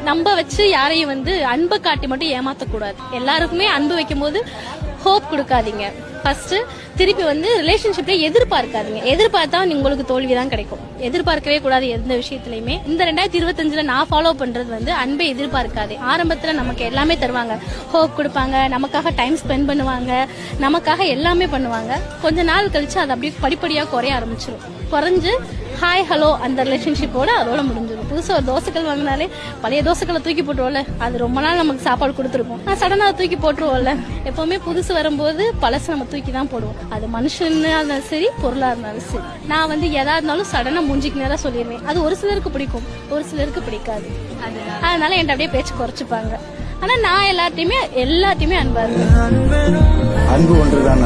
நம்ப வச்சு யாரையும் அன்பை காட்டி மட்டும் ஏமாத்தக்கூடாது. எல்லாருக்குமே அன்பு வைக்கும் போது ஹோப் கொடுக்காதீங்க. ஃபர்ஸ்ட் திருப்பி ரிலேஷன்ஷிப்ல எதிர்பார்க்காதீங்க. எதிர்பார்த்தா உங்களுக்கு தோல்விதான் கிடைக்கும். எதிர்பார்க்கவே கூடாது எந்த விஷயத்திலயுமே. இந்த 2025 நான் ஃபாலோ பண்றது அன்பை எதிர்பார்க்காது. ஆரம்பத்துல நமக்கு எல்லாமே தருவாங்க, ஹோப் கொடுப்பாங்க, நமக்காக டைம் ஸ்பெண்ட் பண்ணுவாங்க, நமக்காக எல்லாமே பண்ணுவாங்க. கொஞ்ச நாள் கழிச்சு அது அப்படியே படிப்படியா குறைய ஆரம்பிச்சிடும். குறைஞ்சு ஹாய் ஹலோ அந்த ரிலேஷன்ஷிப்போட அதோட முடிஞ்சிடும். புதுசா ஒரு தோசைகள் வாங்கினாலே பழைய தோசைகளை தூக்கி போட்டுருவோம்ல, அது ரொம்ப நாள் நமக்கு சாப்பாடு கொடுத்துருப்போம், சடனா தூக்கி போட்டுருவோம்ல. எப்பவுமே புதுசு வரும்போது பழசு நம்ம தூக்கி தான் போடுவோம். அது மனுஷன்னா இருந்தாலும் சரி, பொருளா இருந்தாலும் சரி. நான் எதா இருந்தாலும் சடனா மூஞ்சிக்கு நேரம் சொல்லிடுவேன். அது ஒரு சிலருக்கு பிடிக்கும், ஒரு சிலருக்கு பிடிக்காது. அதனால என்கிட்ட அப்படியே பேச்சு குறைச்சிப்பாங்க. ஆனா நான் எல்லாத்தையுமே அன்பா இருப்பேன். அன்பு ஒன்றுதான்